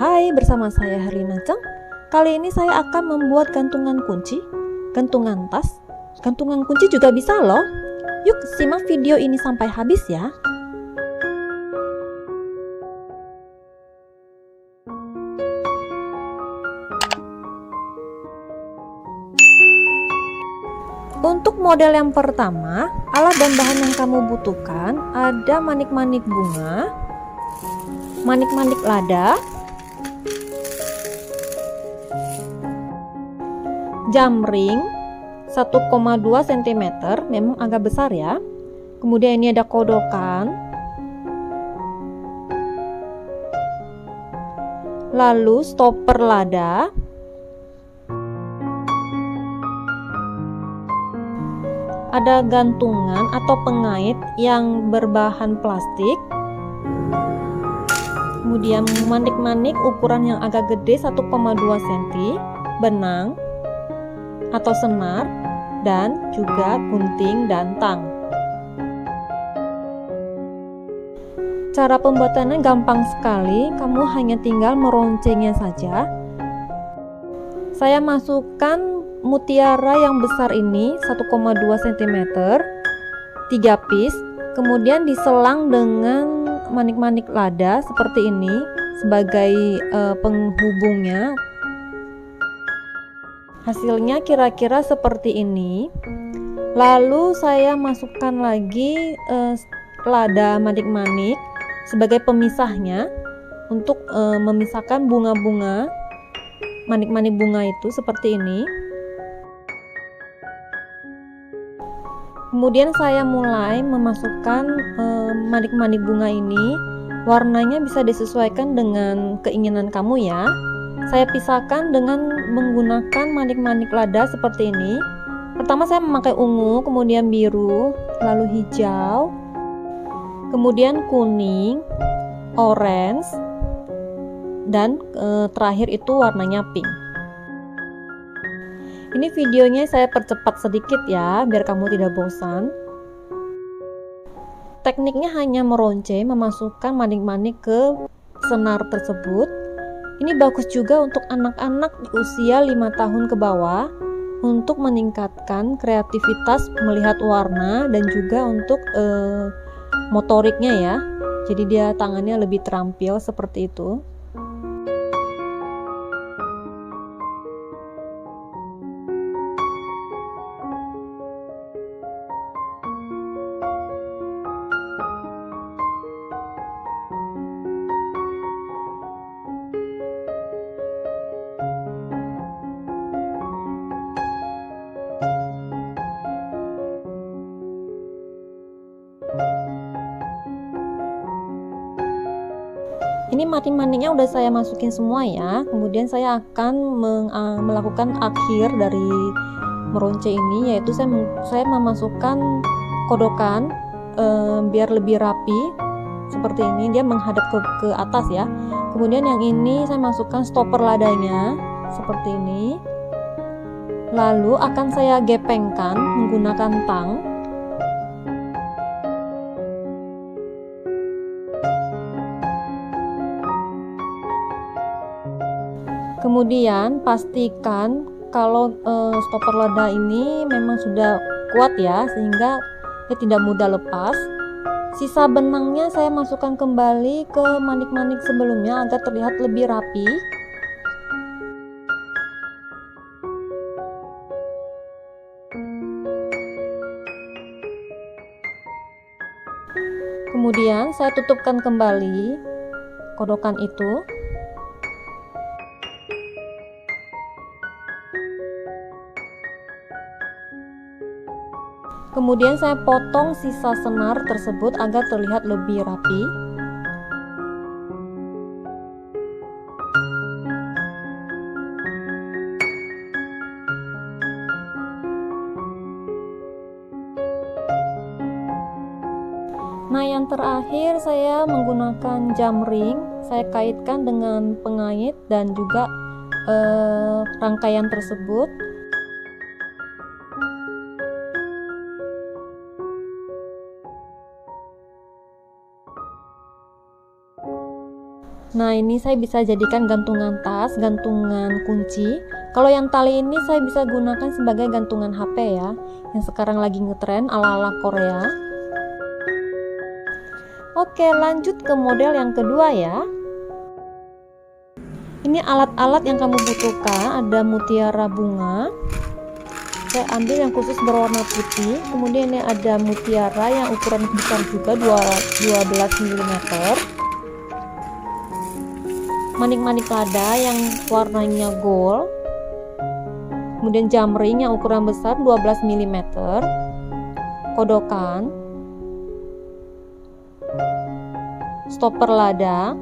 Hai, bersama saya Herlina Cheng. Kali ini saya akan membuat gantungan kunci, gantungan tas, gantungan kunci juga bisa loh. Yuk simak video ini sampai habis ya. Untuk model yang pertama, alat dan bahan yang kamu butuhkan ada manik-manik bunga, manik-manik lada, jam ring 1,2 cm, memang agak besar ya. Kemudian ini ada kodokan, lalu stopper lada, ada gantungan atau pengait yang berbahan plastik, kemudian manik-manik ukuran yang agak gede 1,2 cm, benang atau senar, dan juga gunting dan tang. Cara pembuatannya gampang sekali, kamu hanya tinggal meroncengnya saja. Saya masukkan mutiara yang besar ini 1,2 cm, 3 piece, kemudian diselang dengan manik-manik lada seperti ini sebagai penghubungnya. Hasilnya kira-kira seperti ini. Lalu saya masukkan lagi lada manik-manik sebagai pemisahnya untuk memisahkan bunga-bunga, manik-manik bunga itu seperti ini. Kemudian saya mulai memasukkan manik-manik bunga ini. Warnanya bisa disesuaikan dengan keinginan kamu ya. Saya pisahkan dengan menggunakan manik-manik lada seperti ini. Pertama saya memakai ungu, kemudian biru, lalu hijau, kemudian kuning, orange, dan terakhir itu warnanya pink. Ini videonya saya percepat sedikit ya, biar kamu tidak bosan. Tekniknya hanya meronceng, memasukkan manik-manik ke senar tersebut. Ini bagus juga untuk anak-anak di usia 5 tahun ke bawah, untuk meningkatkan kreativitas melihat warna dan juga untuk motoriknya ya. Jadi dia tangannya lebih terampil seperti itu. Ini manik-maniknya udah saya masukin semua ya. Kemudian saya akan melakukan akhir dari meronce ini, yaitu saya memasukkan kodokan biar lebih rapi seperti ini. Dia menghadap ke atas ya. Kemudian yang ini saya masukkan stopper ladanya seperti ini. Lalu akan saya gepengkan menggunakan tang. Kemudian pastikan kalau stopper lada ini memang sudah kuat ya, sehingga dia tidak mudah lepas. Sisa benangnya saya masukkan kembali ke manik-manik sebelumnya agar terlihat lebih rapi. Kemudian saya tutupkan kembali kodokan itu. Kemudian saya potong sisa senar tersebut agar terlihat lebih rapi. Nah, yang terakhir saya menggunakan jam ring. Saya kaitkan dengan pengait dan juga rangkaian tersebut. Nah, Nah, ini saya bisa jadikan gantungan tas, gantungan kunci. Kalau yang tali ini saya bisa gunakan sebagai gantungan HP ya, yang sekarang lagi ngetren ala-ala Korea. Oke, lanjut ke model yang kedua ya. Ini alat-alat yang kamu butuhkan, ada mutiara bunga. Saya ambil yang khusus berwarna putih. Kemudian ini ada mutiara yang ukuran besar juga, 12 mm. Manik-manik lada yang warnanya gold, kemudian jamring yang ukuran besar 12 mm, kodokan, stopper lada,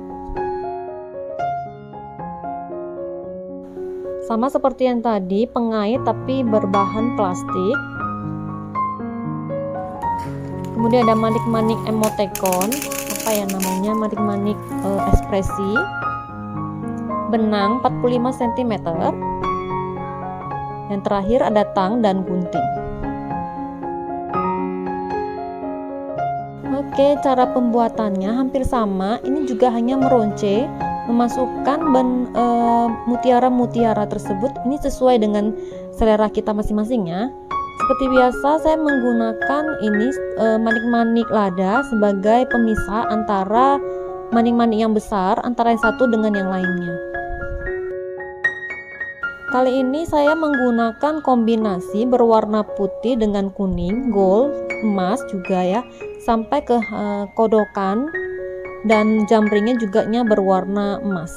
sama seperti yang tadi, pengait tapi berbahan plastik. Kemudian ada manik-manik emoticon, apa ya namanya, manik-manik ekspresi, benang 45 cm. Yang terakhir ada tang dan gunting. Oke, cara pembuatannya hampir sama. Ini juga hanya meronce, memasukkan mutiara-mutiara tersebut. Ini sesuai dengan selera kita masing-masing ya. Seperti biasa saya menggunakan ini manik-manik lada sebagai pemisah antara manik-manik yang besar antara yang satu dengan yang lainnya. Kali ini saya menggunakan kombinasi berwarna putih dengan kuning, gold, emas juga ya, sampai ke kodokan, dan jamringnya juga berwarna emas.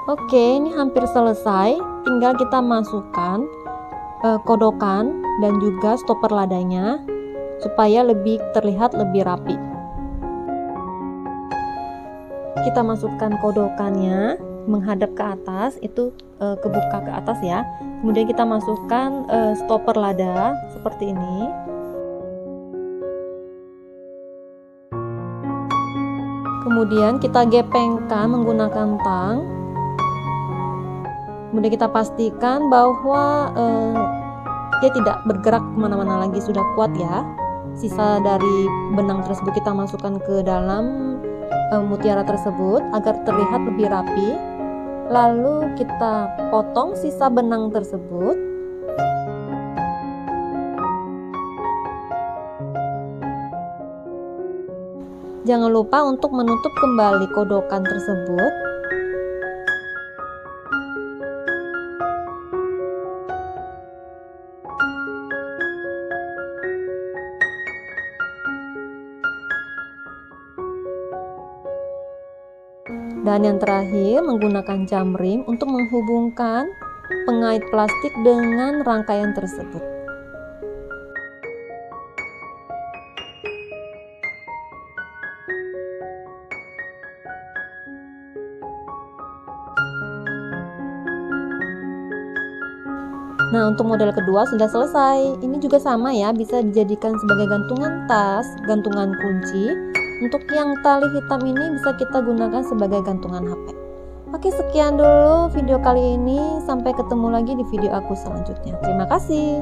Oke, ini hampir selesai. Tinggal kita masukkan kodokan dan juga stopper ladanya supaya lebih terlihat lebih rapi. Kita masukkan kodokannya menghadap ke atas, itu kebuka ke atas ya. Kemudian kita masukkan stopper lada seperti ini. Kemudian kita gepengkan menggunakan tang. Kemudian kita pastikan bahwa dia tidak bergerak kemana-mana lagi, sudah kuat ya. Sisa dari benang tersebut kita masukkan ke dalam mutiara tersebut agar terlihat lebih rapi. Lalu kita potong sisa benang tersebut. Jangan lupa untuk menutup kembali kodokan tersebut. Dan yang terakhir, menggunakan jamring untuk menghubungkan pengait plastik dengan rangkaian tersebut. Nah, untuk model kedua sudah selesai. Ini juga sama ya, bisa dijadikan sebagai gantungan tas, gantungan kunci. Untuk yang tali hitam ini bisa kita gunakan sebagai gantungan HP. Oke, sekian dulu video kali ini. Sampai ketemu lagi di video aku selanjutnya. Terima kasih.